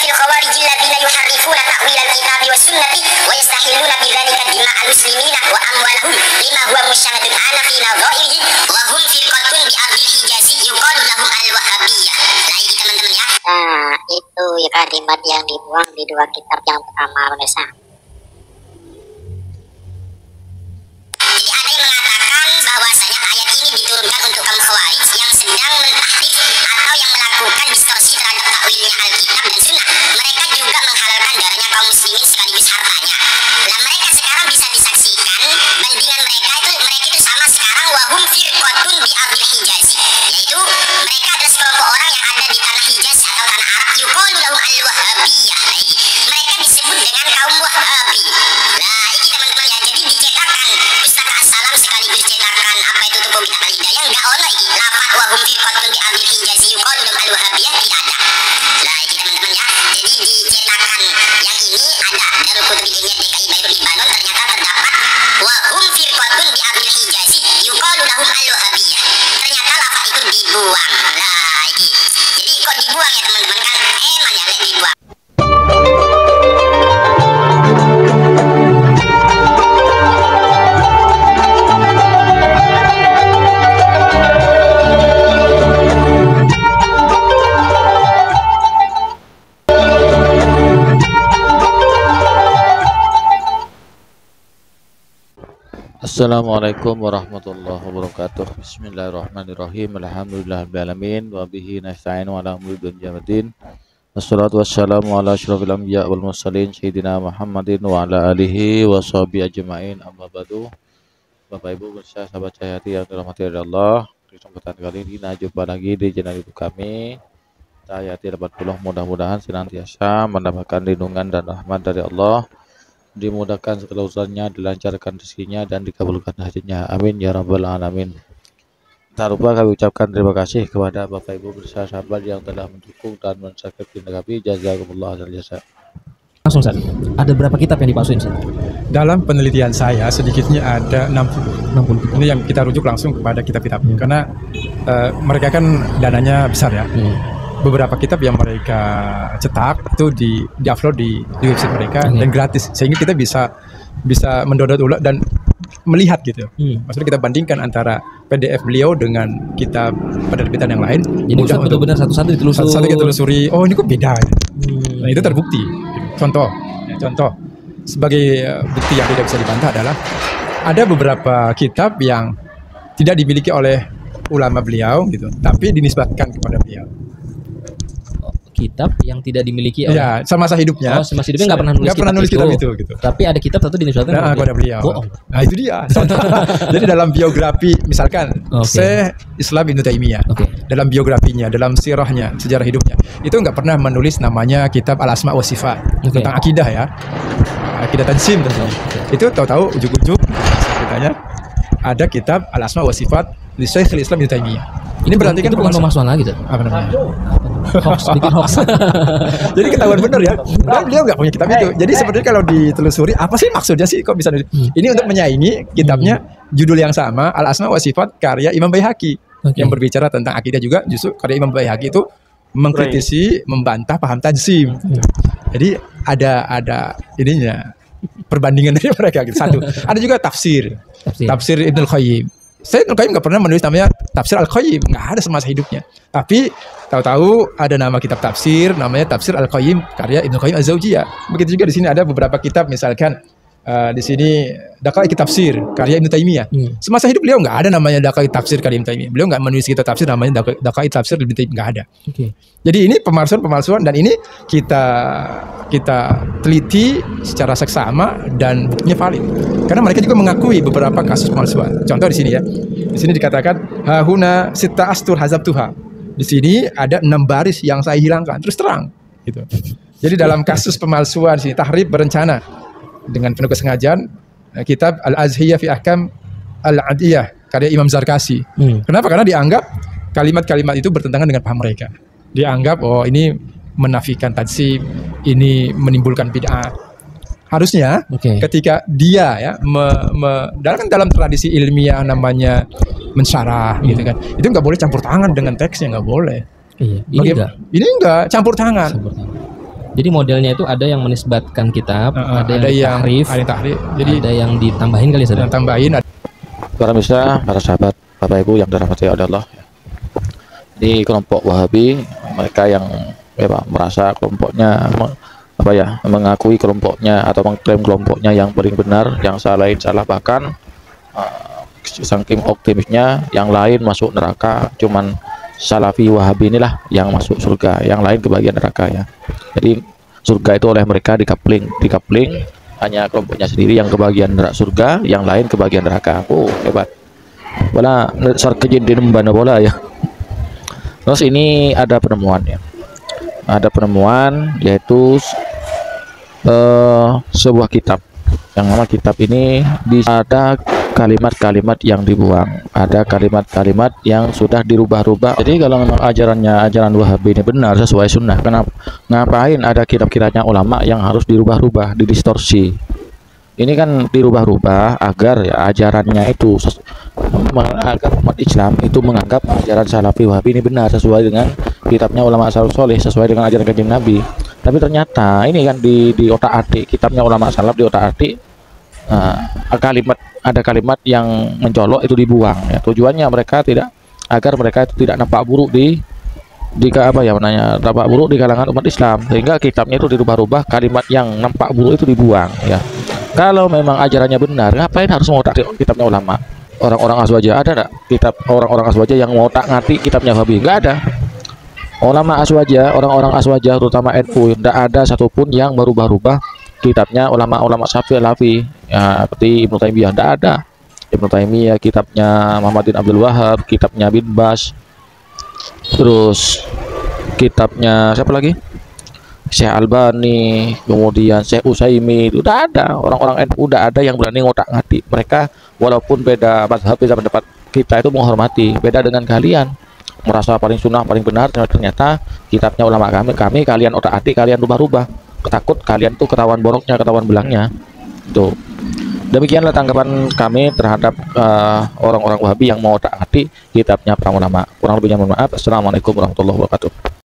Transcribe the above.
fil khawarijil ladzina yuharrifuna ta'wilal kitabi was sunnati wa yastahilluna bidzalika dima'al muslimina wa amwalahum lima huwa musyahadun ana fi nadhairihi wa hum firqatun bi ardil hijazi yuqalu lahum al-wahhabiyah. Lagi teman-teman ya. Nah, itu ya kalimat yang dibuang di dua kitab yang pertama, pemirsa. Jadi ada yang mengatakan bahwasanya ayat ini diturunkan untuk kaum khawarij yang sedang mentahrif atau yang melakukan distorsi terhadap takwilnya Alkitab dan Sunnah. Mereka juga menghalalkan darahnya kaum muslimin sekaligus hartanya. Lah mereka sekarang bisa disaksikan bandingan mereka itu sama sekarang wahum firqatun bi ardil hijazi, yaitu mereka adalah sekelompok orang yang ada di tanah Hijaz atau tanah Arab, yuqalu lahum al-wahhabiyah. Mereka disebut dengan kaum Wahabi. Nah, ini teman-teman ya, jadi dicetakkan Pustaka As-Salam sekaligus cetakan apa itu Tubuh Kitab Al-Hidayah enggak ono iki. Lafaz wahum firqatun bi ardil hijazi yuqalu lahum al-wahhabiyah tidak ada. Nah, ini teman-teman ya. Jadi dicetakan yang ini ada Darul Kutub Ilmiah DKI Beirut Libanon ternyata terdapat wahum firqatun bi ardil hijazi yuqalu lahum al-wahhabiyah. Ternyata lafaz itu dibuang. Nah, ini. Jadi kok dibuang ya teman-teman kan? Emang ya lek dibuang. Assalamualaikum warahmatullahi wabarakatuh. Bismillahirrahmanirrahim. Alhamdulillahirrahmanirrahim. Wa bihi nasta'inu ala umuri dunya waddin. Wassalatu wassalamu ala asyrafil anbiya wal mursalin sayyidina Muhammadin wa ala alihi wa sahbihi ajma'in. Amma ba'du. Bapak Ibu pemirsa sahabat Cahayati yang dirahmati oleh Allah, di kesempatan kali ini kita jumpa lagi di channel YouTube kami Cahayati 80. Mudah-mudahan senantiasa mendapatkan lindungan dan rahmat dari Allah, dimudahkan segala urusannya, dilancarkan rezekinya dan dikabulkan hajinya. Amin ya rabbal alamin. Tak lupa kami ucapkan terima kasih kepada Bapak Ibu beserta sahabat yang telah mendukung dan mensubscribe channel kami. Jazakumullah khairan jasa. Langsung San, ada berapa kitab yang dipalsuin San? Dalam penelitian saya sedikitnya ada 60. Ini yang kita rujuk langsung kepada kitab-kitabnya karena mereka kan dananya besar ya. Beberapa kitab yang mereka cetak itu di-upload di website mereka dan gratis, sehingga kita bisa mendownload ulang dan melihat gitu. Maksudnya kita bandingkan antara PDF beliau dengan kitab penerbitan yang lain. Jadi Ustaz benar-benar satu-satu ditelusuri. Satu kita telusuri. Oh, ini kok beda. Nah, itu terbukti. Contoh sebagai bukti yang tidak bisa dibantah adalah ada beberapa kitab yang tidak dimiliki oleh ulama beliau gitu, tapi dinisbatkan kepada beliau. Kitab yang tidak dimiliki oleh semasa hidupnya. Oh, semasa hidupnya nggak pernah nulis kitab itu gitu. Tapi ada kitab satu dinisbatkan kepada beliau. Nah, itu dia. Jadi dalam biografi misalkan Syekh Islam Ibnu Taimiyah, dalam biografinya, dalam sirahnya, sejarah hidupnya, itu nggak pernah menulis namanya kitab Al-Asma wa Sifat tentang akidah ya. Akidah Tansim tentu. Itu tahu-tahu ujuk-ujuk ceritanya ada kitab Al-Asma wa Sifat di Syekh Islam Ibnu Taimiyah. Ini berarti kan bukan pemalsuan lagi tuh. Apa namanya? Hoax, bikin hoax. Jadi ketahuan benar ya. Dan beliau nggak punya kitab itu. Jadi sebenarnya kalau ditelusuri apa sih maksudnya sih kok bisa ini untuk menyaingi kitabnya judul yang sama Al-Asma wa Sifat karya Imam Baihaqi yang berbicara tentang akidah juga. Justru karya Imam Baihaqi itu mengkritisi, membantah paham tanzim. Jadi ada ininya perbandingan dari mereka gitu. Satu. Ada juga tafsir Ibnul Qayyim. Saya Ibnu Qayyim nggak pernah menulis namanya Tafsir Al-Qayyim, nggak ada semasa hidupnya. Tapi tahu-tahu ada nama kitab tafsir namanya Tafsir Al-Qayyim karya Ibnu Qayyim Az-Zaujiyah. Begitu juga di sini ada beberapa kitab, misalkan di sini Daqaiq Tafsir karya Ibnu Taimiyah. Semasa hidup beliau nggak ada namanya Daqaiq Tafsir karya Ibnu Taimiyah. Beliau nggak menulis kitab tafsir namanya Daqaiq Tafsir Ibnu Taimiyah, nggak ada. Jadi ini pemalsuan dan ini kita teliti secara seksama dan buktinya valid. Karena mereka juga mengakui beberapa kasus pemalsuan. Contoh di sini ya. Di sini dikatakan hahuna sitta astur hazabtuha. Di sini ada 6 baris yang saya hilangkan. Terus terang gitu. Jadi dalam kasus pemalsuan sini tahrib berencana dengan penuh kesengajaan, kitab Al-Azhiyah fi Ahkam Al-Adiyah karya Imam Zarkasi. Kenapa? Karena dianggap kalimat-kalimat itu bertentangan dengan paham mereka. Dianggap ini menafikan tanzim, ini menimbulkan bid'ah. Harusnya ketika dia ya dalam tradisi ilmiah namanya mensyarah gitu kan, itu nggak boleh campur tangan dengan teksnya, nggak boleh. Ini enggak campur tangan. Jadi modelnya itu ada yang menisbatkan kitab, ada yang tahrif, jadi ada yang ditambahin kali ya. Yang tambahin. Para bisa, para sahabat, Bapak Ibu yang dirahmati oleh Allah. Di kelompok Wahabi, mereka yang merasa kelompoknya mengakui kelompoknya atau mengklaim kelompoknya yang paling benar, yang lain salah, bahkan saking optimisnya yang lain masuk neraka, cuman Salafi Wahabi inilah yang masuk surga, yang lain kebagian neraka ya. Jadi surga itu oleh mereka dikapling hanya kelompoknya sendiri yang kebagian surga, yang lain kebagian neraka. Oh hebat, bola kejadian membana bola ya. Terus ini ada penemuan ya, yaitu sebuah kitab, yang nama kitab ini ada kalimat-kalimat yang dibuang, ada kalimat-kalimat yang sudah dirubah-rubah. Jadi kalau memang ajaran Wahabi ini benar sesuai sunnah, kenapa ngapain ada kitab-kitabnya ulama yang harus dirubah-rubah, didistorsi? Ini kan dirubah-rubah agar ya ajarannya itu agar umat Islam itu menganggap ajaran Salafi Wahabi ini benar sesuai dengan kitabnya ulama salaf soleh, sesuai dengan ajaran Kanjeng Nabi. Tapi ternyata ini kan di otak-atik kitabnya ulama salaf, di otak-atik ada kalimat yang mencolok itu dibuang ya. Tujuannya agar mereka itu tidak nampak buruk nampak buruk di kalangan umat Islam, sehingga kitabnya itu dirubah-rubah, kalimat yang nampak buruk itu dibuang ya. Kalau memang ajarannya benar, ngapain harus mengotak kitabnya ulama? Orang-orang Aswaja ada enggak kitab orang-orang Aswaja yang mengotak-ngatik kitabnya Wahabi? Enggak ada. Ulama Aswaja, orang-orang Aswaja terutama NU, tidak ada satupun yang berubah-ubah kitabnya ulama-ulama Salafi ya, seperti Ibnu Taimiyah, tidak ada. Ibnu Taimiyah, kitabnya Muhammad bin Abdul Wahab, kitabnya bin Bas, terus kitabnya siapa lagi, Syekh Albani, kemudian Syekh Utsaimin, itu udah ada. Orang-orang NU udah ada yang berani ngotak-ngatik. Mereka walaupun beda mazhab, beda pendapat, kita itu menghormati. Beda dengan kalian, merasa paling sunnah, paling benar, ternyata kitabnya ulama kami kalian otak-atik, kalian rubah-rubah. Takut kalian tuh ketahuan boroknya, ketahuan belangnya. Tuh. Demikianlah tanggapan kami terhadap orang-orang Wahabi yang mau otak-atik kitabnya para ulama. Kurang lebihnya mohon maaf. Assalamualaikum warahmatullahi wabarakatuh.